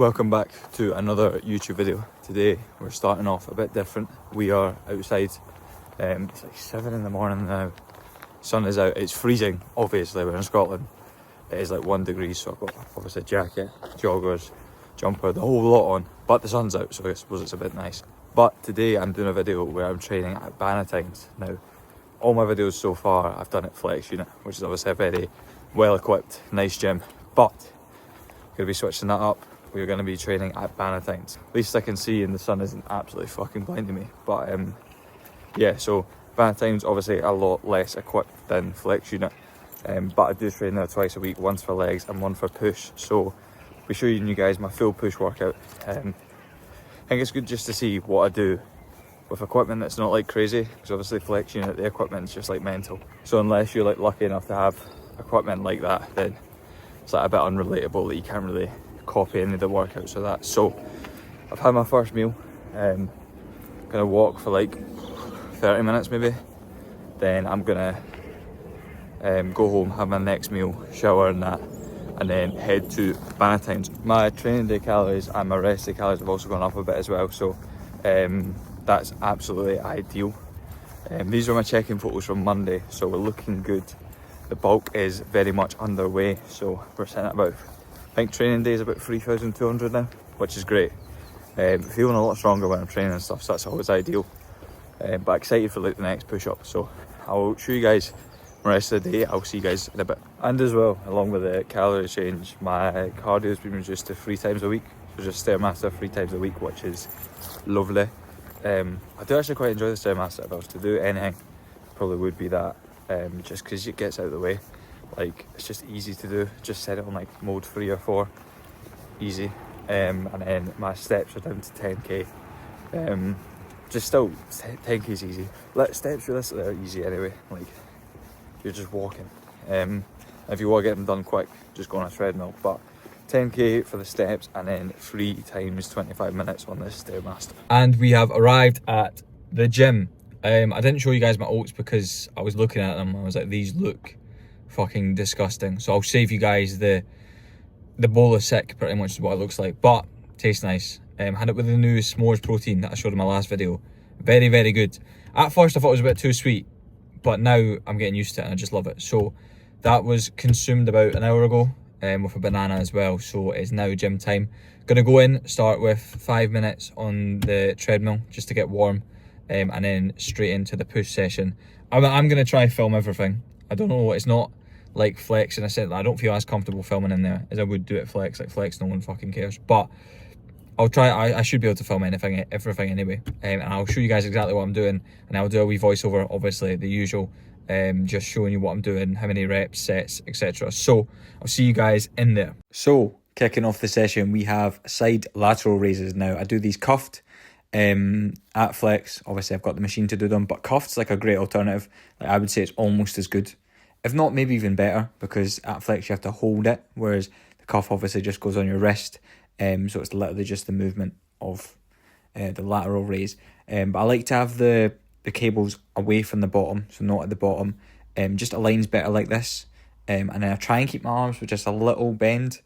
Welcome back to another YouTube video. Today we're starting off a bit different. We are outside. It's like 7 in the morning now. Sun is out. It's freezing. Obviously we're in Scotland. It is like 1 degree, so I've got obviously a jacket, joggers, jumper, the whole lot on. But the sun's out, so I suppose it's a bit nice. But today I'm doing a video where I'm training at Bannatynes. Now, all my videos so far I've done at Flex Unit, which is obviously a very well equipped, nice gym. But I'm going to be switching that up. We're going to be training at Bannatynes. At least I can see and the sun isn't absolutely fucking blinding me. But yeah, so Bannatynes obviously a lot less equipped than Flex Unit. But I do train there twice a week, once for legs and one for push. So I'll be showing you guys my full push workout. I think it's good just to see what I do with equipment that's not like crazy, because obviously Flex Unit, the equipment's just like mental. So unless you're like lucky enough to have equipment like that, then it's like a bit unrelatable that you can't really copy any of the workouts of that. So I've had my first meal. Gonna walk for like 30 minutes maybe. Then I'm gonna go home, have my next meal, shower and that, and then head to Bannatynes. My training day calories and my rest day calories have also gone up a bit as well, so that's absolutely ideal. These are my check-in photos from Monday, so we're looking good. The bulk is very much underway, so we're sitting at about, I think training day is about 3,200 now, which is great. Feeling a lot stronger when I'm training and stuff, so that's always ideal. But excited for like the next push-up, so I'll show you guys the rest of the day. I'll see you guys in a bit. And as well, along with the calorie change, my cardio has been reduced to 3 times a week. So just Stairmaster 3 times a week, which is lovely. I do actually quite enjoy the Stairmaster. If I was to do anything, probably would be that. Just because it gets out of the way. Like, it's just easy to do. Just set it on like mode 3 or 4, easy. And then my steps are down to 10k. Just still 10k is easy. Steps realistically are easy anyway. Like, you're just walking. If you want to get them done quick, just go on a treadmill. But 10k for the steps, and then 3 times 25 minutes on this Stairmaster. And we have arrived at the gym. I didn't show you guys my oats because I was looking at them. I was like, these look fucking disgusting. So I'll save you guys the bowl of sick, pretty much is what it looks like. But tastes nice. Had it with the new s'mores protein that I showed in my last video. Very, very good. At first I thought it was a bit too sweet, but now I'm getting used to it and I just love it. So that was consumed about an hour ago, with a banana as well. So it's now gym time. Gonna go in, start with 5 minutes on the treadmill just to get warm. And then straight into the push session. I'm going to try film everything. I don't know, it's not like Flex in a sense that I don't feel as comfortable filming in there as I would do at Flex. Like Flex, no one fucking cares. But I'll try, I should be able to film everything anyway. And I'll show you guys exactly what I'm doing. And I'll do a wee voiceover, obviously, the usual. Just showing you what I'm doing, how many reps, sets, etc. So I'll see you guys in there. So kicking off the session, we have side lateral raises. Now I do these cuffed. At Flex, obviously I've got the machine to do them, but cuffed's like a great alternative. Like, I would say it's almost as good, if not maybe even better, because at Flex you have to hold it, whereas the cuff obviously just goes on your wrist. So it's literally just the movement of the lateral raise. But I like to have the cables away from the bottom, so not at the bottom. Just aligns better like this. And then I try and keep my arms with just a little bend,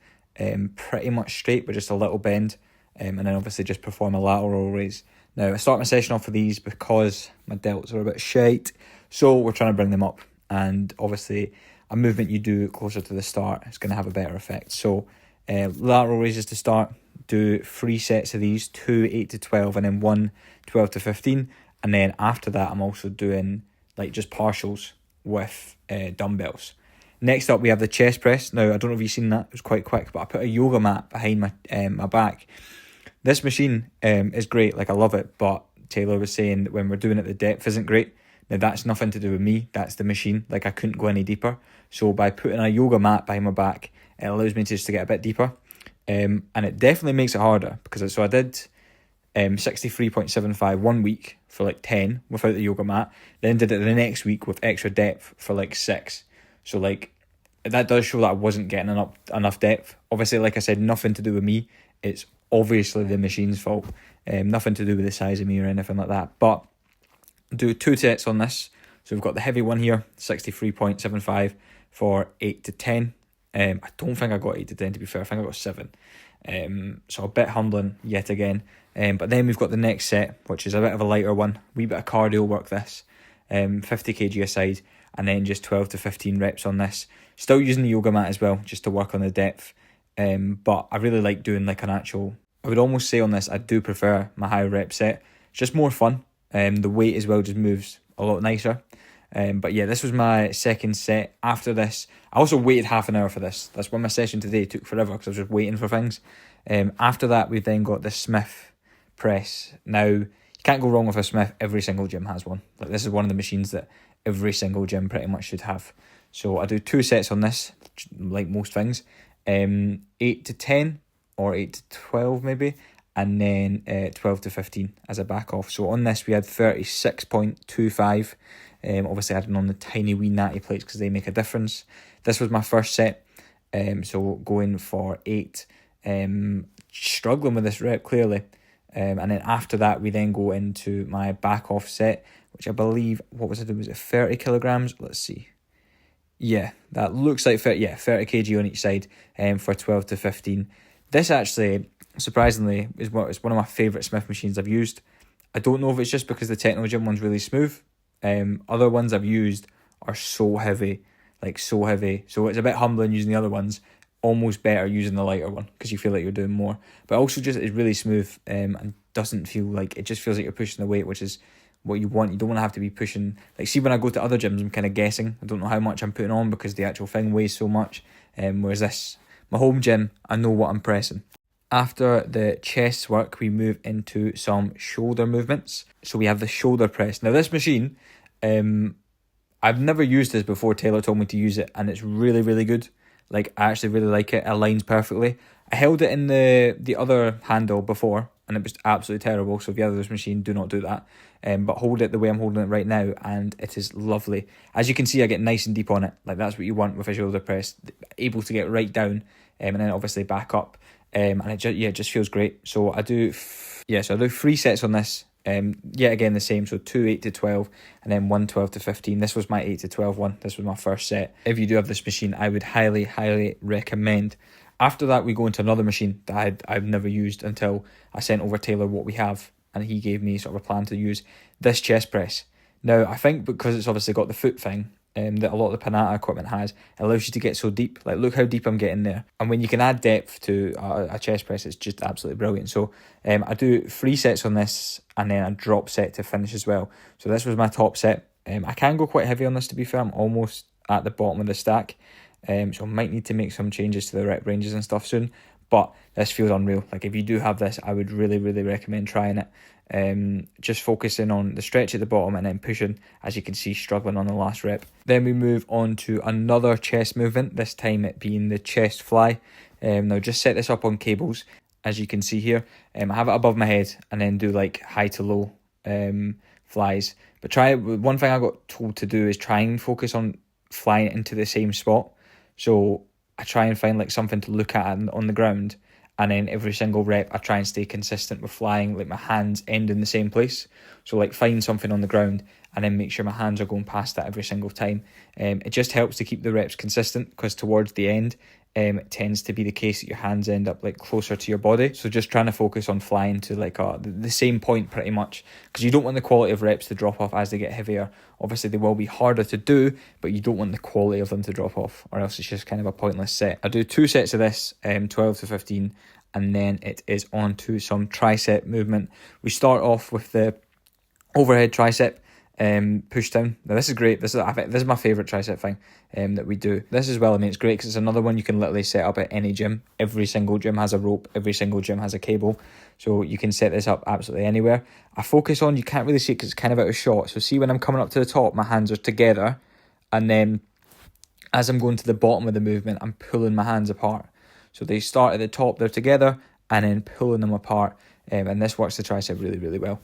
pretty much straight, but just a little bend. And then obviously just perform a lateral raise. Now I start my session off with these because my delts are a bit shite, so we're trying to bring them up. And obviously a movement you do closer to the start is going to have a better effect. So lateral raises to start, do 3 sets of these, 2 8 to 12, and then 1 12 to 15. And then after that I'm also doing like just partials with dumbbells. Next up we have the chest press. Now I don't know if you've seen that, it was quite quick, but I put a yoga mat behind my back. This machine is great, like I love it, but Taylor was saying that when we're doing it, the depth isn't great. Now that's nothing to do with me, that's the machine. Like I couldn't go any deeper. So by putting a yoga mat behind my back, it allows me to just to get a bit deeper. And it definitely makes it harder, because I did 63.75 1 week for like 10 without the yoga mat, then did it the next week with extra depth for like 6. So like that does show that I wasn't getting enough depth. Obviously, like I said, nothing to do with me. It's obviously the machine's fault. Nothing to do with the size of me or anything like that. But do 2 sets on this. So we've got the heavy one here, 63.75 for 8 to 10. I don't think I got 8 to 10 to be fair. I think I got 7. So a bit humbling yet again. But then we've got the next set, which is a bit of a lighter one. Wee bit of cardio work this. 50 kg aside, and then just 12 to 15 reps on this. Still using the yoga mat as well, just to work on the depth. But I really like doing like an actual, I would almost say on this, I do prefer my high rep set. It's just more fun. The weight as well just moves a lot nicer. But yeah, this was my second set. After this, I also waited half an hour for this. That's why my session today took forever, because I was just waiting for things. After that, we've then got the Smith press. Now, you can't go wrong with a Smith. Every single gym has one. Like, this is one of the machines that every single gym pretty much should have. So I do 2 sets on this, like most things. 8 to 10 or 8 to 12 maybe, and then 12 to 15 as a back off. So on this we had 36.25, obviously adding on the tiny wee natty plates because they make a difference. This was my first set, so going for 8, struggling with this rep clearly. And then after that we then go into my back off set, which I believe, what was it, was it 30 kilograms? Let's see. Yeah, that looks like 30 kg on each side, for 12 to 15. This actually, surprisingly, is one of my favourite Smith machines I've used. I don't know if it's just because the Technogym one's really smooth. Other ones I've used are so heavy. So it's a bit humbling using the other ones. Almost better using the lighter one because you feel like you're doing more. But also just it's really smooth, and doesn't feel like, it just feels like you're pushing the weight, which is what you want. You don't want to have to be pushing, like, see when I go to other gyms I'm kind of guessing. I don't know how much I'm putting on because the actual thing weighs so much. Whereas this, my home gym, I know what I'm pressing. After the chest work, we move into some shoulder movements. So we have the shoulder press. Now this machine, I've never used this before. Taylor told me to use it, and it's really, really good. Like, I actually really like it. It aligns perfectly. I held it in the other handle before, and it was absolutely terrible. So if you have this machine, do not do that. But hold it the way I'm holding it right now, and it is lovely. As you can see, I get nice and deep on it. Like, that's what you want with a shoulder press. Able to get right down, and then obviously back up. And it just feels great. So I do 3 sets on this. Yet again the same, so 2 8 to 12 and then 1 12 to 15. This was my 8 to 12 one. This was my first set. If you do have this machine, I would highly recommend. After that we go into another machine that I've never used until I sent over Taylor what we have, and he gave me sort of a plan to use this chest press. Now I think because it's obviously got the foot thing, that a lot of the Panata equipment has, it allows you to get so deep. Like, look how deep I'm getting there. And when you can add depth to a chest press, it's just absolutely brilliant. So I do 3 sets on this, and then a drop set to finish as well. So this was my top set. I can go quite heavy on this, to be fair. I'm almost at the bottom of the stack. So I might need to make some changes to the rep ranges and stuff soon. But this feels unreal. Like, if you do have this, I would really recommend trying it. Just focusing on the stretch at the bottom and then pushing, as you can see, struggling on the last rep. Then we move on to another chest movement, this time it being the chest fly. Now just set this up on cables, as you can see here. I have it above my head and then do like high to low flies. But one thing I got told to do is try and focus on flying into the same spot. So I try and find like something to look at on the ground, and then every single rep I try and stay consistent with flying, like my hands end in the same place. So like find something on the ground and then make sure my hands are going past that every single time. It just helps to keep the reps consistent, because towards the end it tends to be the case that your hands end up like closer to your body. So just trying to focus on flying to like the same point pretty much, because you don't want the quality of reps to drop off as they get heavier. Obviously they will be harder to do, but you don't want the quality of them to drop off, or else it's just kind of a pointless set. I do 2 sets of this, 12 to 15, and then it is on to some tricep movement. We start off with the overhead tricep push down. Now this is great. This is my favourite tricep thing that we do. This as well, I mean, it's great because it's another one you can literally set up at any gym. Every single gym has a rope. Every single gym has a cable. So you can set this up absolutely anywhere. I focus on, you can't really see it because it's kind of out of shot. So see when I'm coming up to the top, my hands are together. And then as I'm going to the bottom of the movement, I'm pulling my hands apart. So they start at the top, they're together, and then pulling them apart. And this works the tricep really well.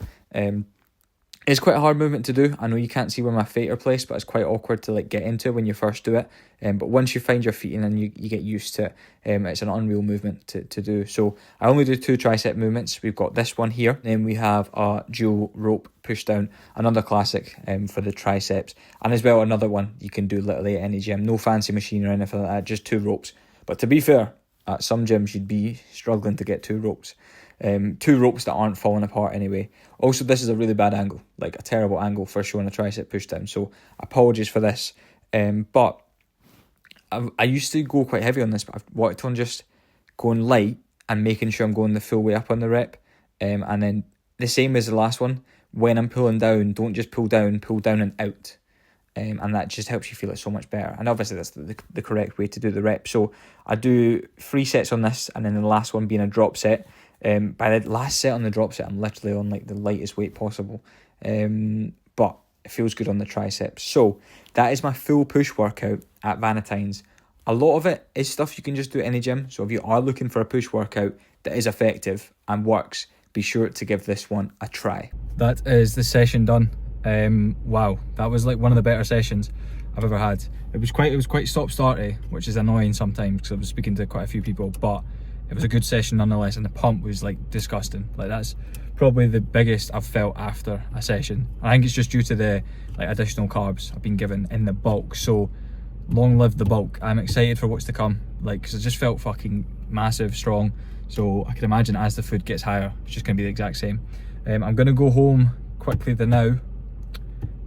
It's quite a hard movement to do. I know you can't see where my feet are placed, but it's quite awkward to like get into when you first do it. But once you find your feet in and you get used to it, it's an unreal movement to do. So I only do 2 tricep movements. We've got this one here. Then we have a dual rope push down, another classic for the triceps. And as well, another one you can do literally at any gym. No fancy machine or anything like that, just 2 ropes. But to be fair, at some gyms you'd be struggling to get 2 ropes. 2 ropes that aren't falling apart anyway. Also, this is a really bad angle, like a terrible angle for showing a tricep push down, so apologies for this. But I used to go quite heavy on this, but I've worked on just going light and making sure I'm going the full way up on the rep. And then the same as the last one, when I'm pulling down, don't just pull down and out. And that just helps you feel it so much better. And obviously that's the correct way to do the rep. So I do 3 sets on this, and then the last one being a drop set. By the last set on the drop set, I'm literally on like the lightest weight possible. But it feels good on the triceps. So that is my full push workout at Valentine's. A lot of it is stuff you can just do at any gym. So if you are looking for a push workout that is effective and works, be sure to give this one a try. That is the session done. Wow, that was like one of the better sessions I've ever had. It was quite stop-starty, which is annoying sometimes because I was speaking to quite a few people, but it was a good session nonetheless, and the pump was like disgusting. Like that's probably the biggest I've felt after a session. I think it's just due to the like additional carbs I've been given in the bulk. So long live the bulk. I'm excited for what's to come, like, because I just felt fucking massive, strong. So I can imagine as the food gets higher, it's just gonna be the exact same. I'm gonna go home quickly now.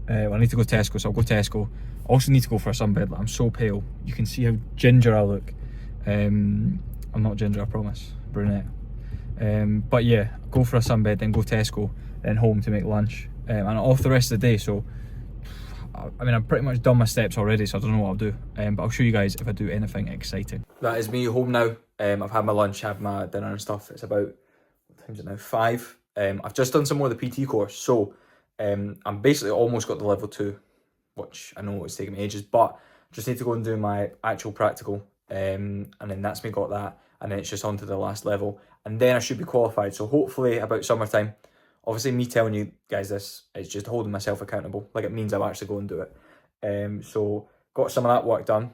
I need to go to Tesco, so I'll go to Tesco. Also need to go for a sunbed. Like, I'm so pale. You can see how ginger I look. I'm not ginger, I promise. Brunette. But yeah, go for a sunbed, then go Tesco, then home to make lunch, and off the rest of the day. So I mean, I've pretty much done my steps already, so I don't know what I'll do. But I'll show you guys if I do anything exciting. That is me home now. I've had my lunch, had my dinner and stuff. It's about, what time is it now? 5. I've just done some more of the PT course, so I'm basically almost got the level 2, which I know it's taking me ages, but just need to go and do my actual practical, and then that's me got that, and then it's just on to the last level, and then I should be qualified. So hopefully about summertime. Obviously me telling you guys this is just holding myself accountable, like it means I'll actually go and do it. So got some of that work done.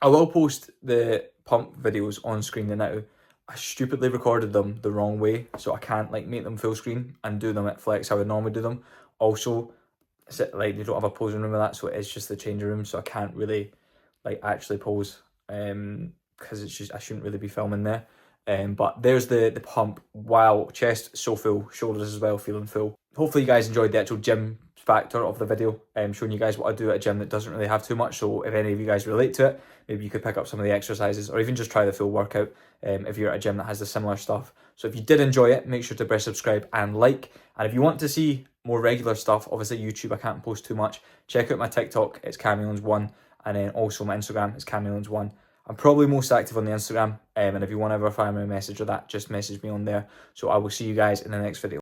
I will post the pump videos on screen now. I stupidly recorded them the wrong way, so I can't like make them full screen and do them at flex how I normally do them. Also, like they don't have a posing room with that, so it is just the changing room, so I can't really like actually pose, because it's just I shouldn't really be filming there. But there's the pump. Wow, chest so full, shoulders as well feeling full. Hopefully you guys enjoyed the actual gym factor of the video, showing you guys what I do at a gym that doesn't really have too much. So if any of you guys relate to it, maybe you could pick up some of the exercises, or even just try the full workout if you're at a gym that has the similar stuff. So if you did enjoy it, make sure to press subscribe and like. And if you want to see more regular stuff, obviously YouTube I can't post too much. Check out my TikTok, it's Camulons1, and then also my Instagram, it's Camulons1. I'm probably most active on the Instagram, and if you want to ever find me a message or that, just message me on there. So I will see you guys in the next video.